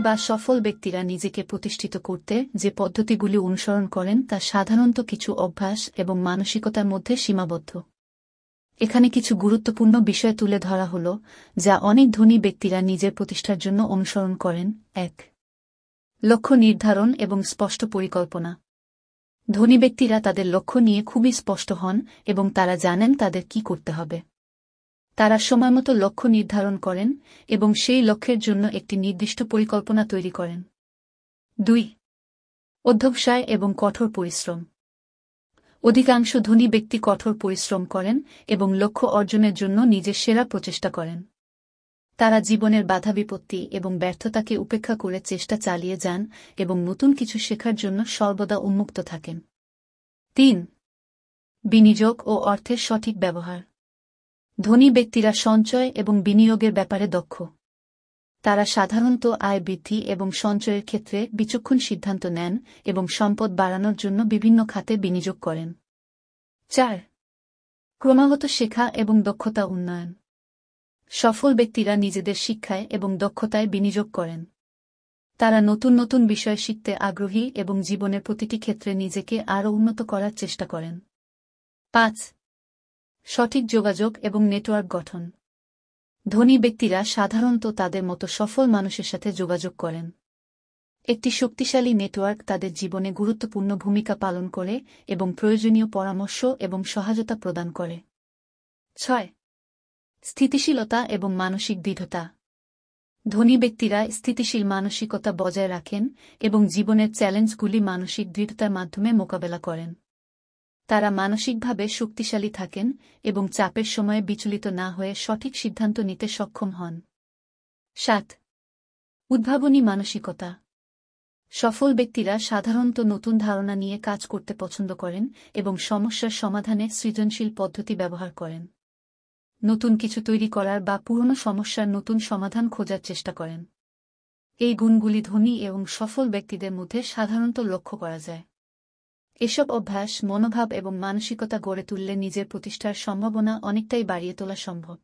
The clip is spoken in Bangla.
বা সফল ব্যক্তিরা নিজেকে প্রতিষ্ঠিত করতে যে পদ্ধতিগুলি অনুসরণ করেন তা সাধারণত কিছু অভ্যাস এবং মানসিকতার মধ্যে সীমাবদ্ধ। এখানে কিছু গুরুত্বপূর্ণ বিষয় তুলে ধরা হল যা অনেক ধনী ব্যক্তিরা নিজের প্রতিষ্ঠার জন্য অনুসরণ করেন। ১. লক্ষ্য নির্ধারণ এবং স্পষ্ট পরিকল্পনা। ধনী ব্যক্তিরা তাদের লক্ষ্য নিয়ে খুবই স্পষ্ট হন এবং তারা জানেন তাদের কি করতে হবে। তারা সময়মতো লক্ষ্য নির্ধারণ করেন এবং সেই লক্ষ্যের জন্য একটি নির্দিষ্ট পরিকল্পনা তৈরি করেন। ২. অধ্যবসায় এবং কঠোর পরিশ্রম। অধিকাংশ ধনী ব্যক্তি কঠোর পরিশ্রম করেন এবং লক্ষ্য অর্জনের জন্য নিজের সেরা প্রচেষ্টা করেন। তারা জীবনের বাধা বিপত্তি এবং ব্যর্থতাকে উপেক্ষা করে চেষ্টা চালিয়ে যান এবং নতুন কিছু শেখার জন্য সর্বদা উন্মুক্ত থাকেন। ৩. বিনিয়োগ ও অর্থের সঠিক ব্যবহার। ধনী ব্যক্তিরা সঞ্চয় এবং বিনিয়োগের ব্যাপারে দক্ষ। তারা সাধারণত আয় বৃদ্ধি এবং সঞ্চয়ের ক্ষেত্রে বিচক্ষণ সিদ্ধান্ত নেন এবং সম্পদ বাড়ানোর জন্য বিভিন্ন খাতে বিনিয়োগ করেন। ৪. ক্রমাগত শেখা এবং দক্ষতা উন্নয়ন। সফল ব্যক্তিরা নিজেদের শিক্ষায় এবং দক্ষতায় বিনিয়োগ করেন। তারা নতুন নতুন বিষয় শিখতে আগ্রহী এবং জীবনের প্রতিটি ক্ষেত্রে নিজেকে আরও উন্নত করার চেষ্টা করেন। ৫. সঠিক যোগাযোগ এবং নেটওয়ার্ক গঠন। ধনী ব্যক্তিরা সাধারণত তাদের মতো সফল মানুষের সাথে যোগাযোগ করেন। একটি শক্তিশালী নেটওয়ার্ক তাদের জীবনে গুরুত্বপূর্ণ ভূমিকা পালন করে এবং প্রয়োজনীয় পরামর্শ এবং সহায়তা প্রদান করে। ৬. স্থিতিশীলতা এবং মানসিক দৃঢ়তা। ধনী ব্যক্তিরা স্থিতিশীল মানসিকতা বজায় রাখেন এবং জীবনের চ্যালেঞ্জগুলি মানসিক দৃঢ়তার মাধ্যমে মোকাবেলা করেন। তারা মানসিকভাবে শক্তিশালী থাকেন এবং চাপের সময়ে বিচলিত না হয়ে সঠিক সিদ্ধান্ত নিতে সক্ষম হন। ৭. উদ্ভাবনী মানসিকতা। সফল ব্যক্তিরা সাধারণত নতুন ধারণা নিয়ে কাজ করতে পছন্দ করেন এবং সমস্যার সমাধানে সৃজনশীল পদ্ধতি ব্যবহার করেন। নতুন কিছু তৈরি করার বা পুরনো সমস্যার নতুন সমাধান খোঁজার চেষ্টা করেন। এই গুণগুলি ধনী এবং সফল ব্যক্তিদের মধ্যে সাধারণত লক্ষ্য করা যায়। এসব অভ্যাস, মনোভাব এবং মানসিকতা গড়ে তুললে নিজের প্রতিষ্ঠার সম্ভাবনা অনেকটাই বাড়িয়ে তোলা সম্ভব।